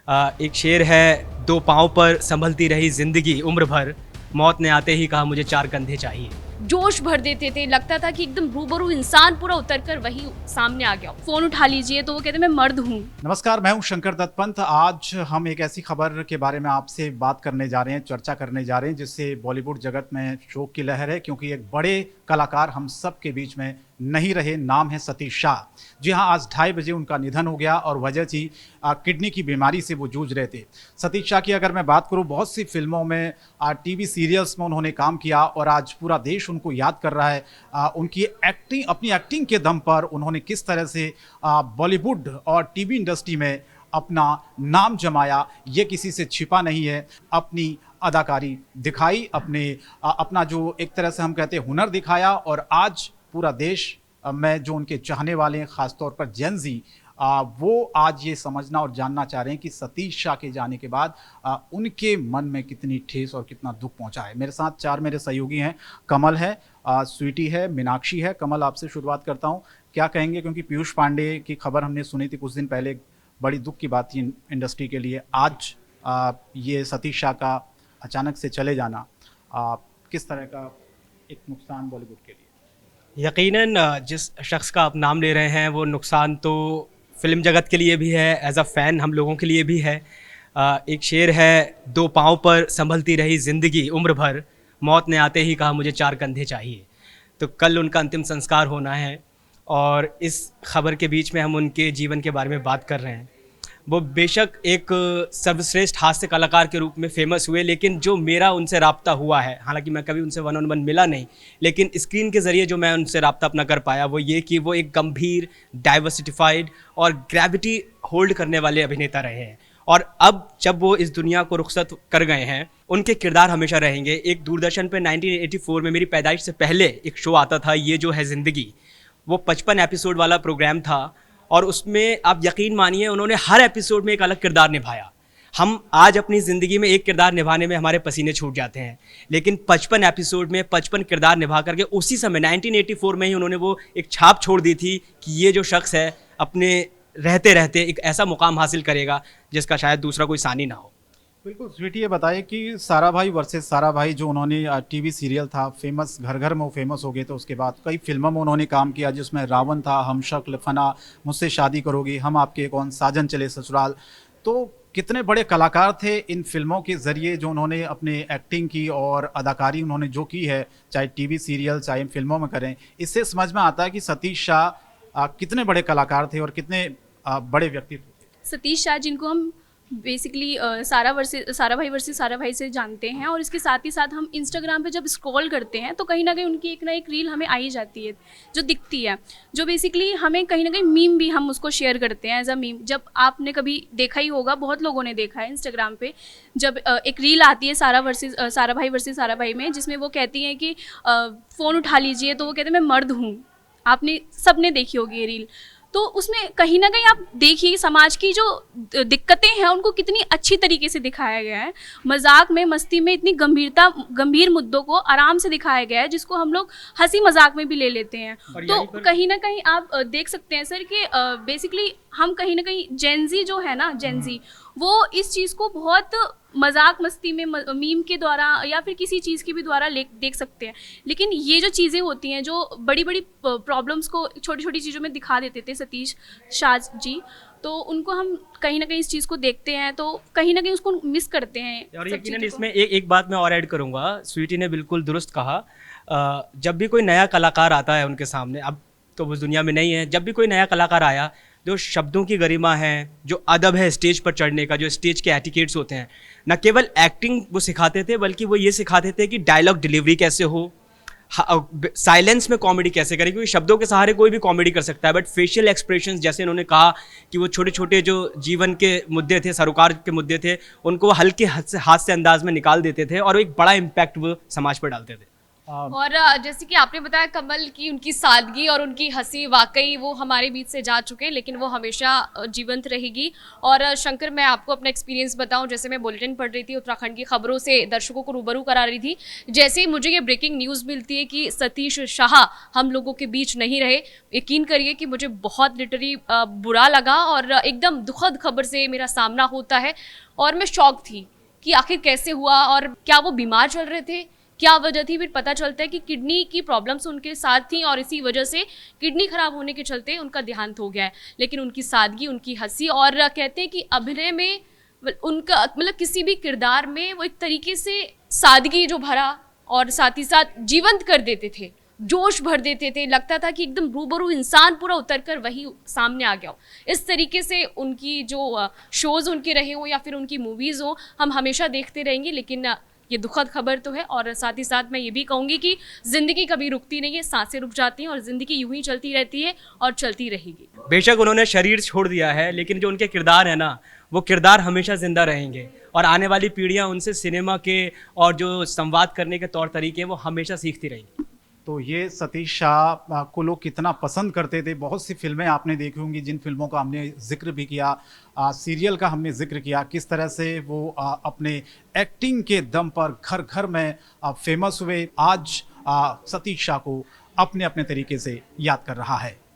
एक शेर है, दो पाँव पर संभलती रही जिंदगी उम्र भर, मौत ने आते ही कहा मुझे चार कंधे चाहिए। जोश भर देते थे, लगता था कि एकदम रूबरू इंसान पूरा उतर कर वही सामने आ गया। फोन उठा लीजिए तो वो कहते मैं मर्द हूँ। नमस्कार, मैं हूं शंकर दत्त पंत। आज हम एक ऐसी खबर के बारे में आपसे बात करने जा रहे हैं, चर्चा करने जा रहे हैं, जिससे बॉलीवुड जगत में शोक की लहर है, क्योंकि एक बड़े कलाकार हम सब के बीच में नहीं रहे। नाम है सतीश शाह। जी हां, आज 2:30 बजे उनका निधन हो गया और वजह थी किडनी की बीमारी से वो जूझ रहे थे। सतीश शाह की अगर मैं बात करूं, बहुत सी फिल्मों में, टीवी सीरियल्स में उन्होंने काम किया और आज पूरा देश उनको याद कर रहा है। उनकी एक्टिंग, अपनी एक्टिंग के दम पर उन्होंने किस तरह से बॉलीवुड और टीवी इंडस्ट्री में अपना नाम जमाया, ये किसी से छिपा नहीं है। अपनी अदाकारी दिखाई, अपना जो एक तरह से हम कहते हैं हुनर दिखाया, और आज पूरा देश में जो उनके चाहने वाले हैं, ख़ासतौर पर जेन ज़ी, वो आज ये समझना और जानना चाह रहे हैं कि सतीश शाह के जाने के बाद उनके मन में कितनी ठेस और कितना दुख पहुंचा है। मेरे साथ 4 मेरे सहयोगी हैं। कमल है, स्वीटी है, मीनाक्षी है। कमल, आपसे शुरुआत करता हूं, क्या कहेंगे, क्योंकि पीयूष पांडे की खबर हमने सुनी थी कुछ दिन पहले, बड़ी दुख की बात थी इंडस्ट्री के लिए। आज ये सतीश शाह का अचानक से चले जाना किस तरह का एक नुकसान बॉलीवुड के लिए? यकीनन जिस शख्स का आप नाम ले रहे हैं वो नुकसान तो फिल्म जगत के लिए भी है, एज अ फ़ैन हम लोगों के लिए भी है। एक शेर है, दो पाँव पर संभलती रही ज़िंदगी उम्र भर, मौत ने आते ही कहा मुझे चार कंधे चाहिए। तो कल उनका अंतिम संस्कार होना है और इस खबर के बीच में हम उनके जीवन के बारे में बात कर रहे हैं। वो बेशक एक सर्वश्रेष्ठ हास्य कलाकार के रूप में फेमस हुए, लेकिन जो मेरा उनसे राब्ता हुआ है, हालांकि मैं कभी उनसे वन ऑन वन मिला नहीं, लेकिन स्क्रीन के ज़रिए जो मैं उनसे राब्ता अपना कर पाया वो ये कि वो एक गंभीर, डाइवर्सिफाइड और ग्रेविटी होल्ड करने वाले अभिनेता रहे हैं। और अब जब वो इस दुनिया को रुखसत कर गए हैं, उनके किरदार हमेशा रहेंगे। एक दूरदर्शन पे 1984 में मेरी पैदाइश से पहले एक शो आता था, ये जो है ज़िंदगी, वो 55 एपिसोड वाला प्रोग्राम था और उसमें आप यकीन मानिए उन्होंने हर एपिसोड में एक अलग किरदार निभाया। हम आज अपनी ज़िंदगी में एक किरदार निभाने में हमारे पसीने छूट जाते हैं, लेकिन 55 एपिसोड में 55 किरदार निभा करके उसी समय 1984 में ही उन्होंने वो एक छाप छोड़ दी थी कि ये जो शख्स है अपने रहते रहते एक ऐसा मुकाम हासिल करेगा जिसका शायद दूसरा कोई सानी ना हो। बिल्कुल स्वीटी, ये बताइए कि सारा भाई वर्सेस सारा भाई जो उन्होंने टीवी सीरियल था, फेमस, घर घर में वो फेमस हो गए थे। उसके बाद कई फिल्मों में उन्होंने काम किया, जिसमें रावण था, हम शक्ल, फना, मुझसे शादी करोगी, हम आपके कौन, साजन चले ससुराल। तो कितने बड़े कलाकार थे इन फिल्मों के ज़रिए जो उन्होंने अपने एक्टिंग की और अदाकारी उन्होंने जो की है, चाहे टीवी सीरियल चाहे फिल्मों में करें। इससे समझ में आता है कि सतीश शाह कितने बड़े कलाकार थे और कितने बड़े व्यक्तित्व थे। सतीश शाह, जिनको हम बेसिकली सारा भाई वर्सेस सारा भाई से जानते हैं, और इसके साथ ही साथ हम इंस्टाग्राम पे जब स्क्रॉल करते हैं तो कहीं ना कहीं उनकी एक ना एक रील हमें आई जाती है जो दिखती है, जो बेसिकली हमें कहीं ना कहीं मीम भी हम उसको शेयर करते हैं एज अ मीम। जब आपने कभी देखा ही होगा, बहुत लोगों ने देखा है इंस्टाग्राम पे, जब एक रील आती है सारा भाई वर्सेस सारा भाई में, जिसमें वो कहती हैं कि फ़ोन उठा लीजिए तो वो कहते मैं मर्द हूँ। आपने सबने देखी होगी ये रील। तो उसमें कहीं ना कहीं आप देखिए समाज की जो दिक्कतें हैं उनको कितनी अच्छी तरीके से दिखाया गया है। मजाक में, मस्ती में इतनी गंभीर मुद्दों को आराम से दिखाया गया है, जिसको हम लोग हंसी मजाक में भी ले लेते हैं। तो कहीं ना कहीं आप देख सकते हैं सर कि बेसिकली हम कहीं ना कहीं जेन ज़ी जो है ना, जेन ज़ी, वो इस चीज़ को बहुत मजाक मस्ती में, मीम के द्वारा या फिर किसी चीज़ के भी द्वारा देख सकते हैं। लेकिन ये जो चीज़ें होती हैं जो बड़ी बड़ी प्रॉब्लम्स को छोटी छोटी चीज़ों में दिखा देते थे सतीश शाह जी, तो उनको हम कहीं ना कहीं इस चीज़ को देखते हैं तो कहीं ना कहीं उसको मिस करते हैं। और यकीनन इसमें एक बात मैं और ऐड करूँगा, स्वीटी ने बिल्कुल दुरुस्त कहा। जब भी कोई नया कलाकार आता है उनके सामने, अब तो वो दुनिया में नहीं है, जब भी कोई नया कलाकार आया, जो शब्दों की गरिमा है, जो अदब है स्टेज पर चढ़ने का, जो स्टेज के एटिकेट्स होते हैं, न केवल एक्टिंग वो सिखाते थे बल्कि वो ये सिखाते थे कि डायलॉग डिलीवरी कैसे हो, साइलेंस में कॉमेडी कैसे करें, क्योंकि शब्दों के सहारे कोई भी कॉमेडी कर सकता है, बट फेशियल एक्सप्रेशंस, जैसे इन्होंने कहा कि वो छोटे छोटे जो जीवन के मुद्दे थे, सरोकार के मुद्दे थे, उनको वो हल्के हाथ से अंदाज में निकाल देते थे और एक बड़ा इम्पैक्ट वो समाज पर डालते थे। और जैसे कि आपने बताया कमल की उनकी सादगी और उनकी हंसी वाकई वो हमारे बीच से जा चुके हैं, लेकिन वो हमेशा जीवंत रहेगी। और शंकर, मैं आपको अपना एक्सपीरियंस बताऊं, जैसे मैं बुलेटिन पढ़ रही थी, उत्तराखंड की खबरों से दर्शकों को रूबरू करा रही थी, जैसे ही मुझे ये ब्रेकिंग न्यूज़ मिलती है कि सतीश शाह हम लोगों के बीच नहीं रहे, यकीन करिए कि मुझे बहुत लिटरली बुरा लगा और एकदम दुखद खबर से मेरा सामना होता है। और मैं शॉक थी कि आखिर कैसे हुआ और क्या वो बीमार चल रहे थे, क्या वजह थी। फिर पता चलता है कि किडनी की प्रॉब्लम्स उनके साथ थी और इसी वजह से किडनी खराब होने के चलते उनका देहांत हो गया है। लेकिन उनकी सादगी, उनकी हंसी और कहते हैं कि अभिनय में उनका मतलब किसी भी किरदार में वो एक तरीके से सादगी जो भरा और साथ ही साथ जीवंत कर देते थे, जोश भर देते थे। लगता था कि एकदम रूबरू इंसान पूरा उतर कर वही सामने आ गया हो। इस तरीके से उनकी जो शोज़ उनके रहे हों या फिर उनकी मूवीज़ हों, हम हमेशा देखते रहेंगे। लेकिन ये दुखद खबर तो है। और साथ ही साथ मैं ये भी कहूँगी कि ज़िंदगी कभी रुकती नहीं है, सांसें रुक जाती हैं और ज़िंदगी यूं ही चलती रहती है और चलती रहेगी। बेशक उन्होंने शरीर छोड़ दिया है, लेकिन जो उनके किरदार है ना, वो किरदार हमेशा जिंदा रहेंगे और आने वाली पीढ़ियां उनसे सिनेमा के और जो संवाद करने के तौर तरीके हैं वो हमेशा सीखती रहेंगी। तो ये सतीश शाह को लोग कितना पसंद करते थे। बहुत सी फिल्में आपने देखी होंगी जिन फिल्मों का हमने जिक्र भी किया, सीरियल का हमने जिक्र किया, किस तरह से वो अपने एक्टिंग के दम पर घर घर में फेमस हुए। आज सतीश शाह को अपने अपने तरीके से याद कर रहा है।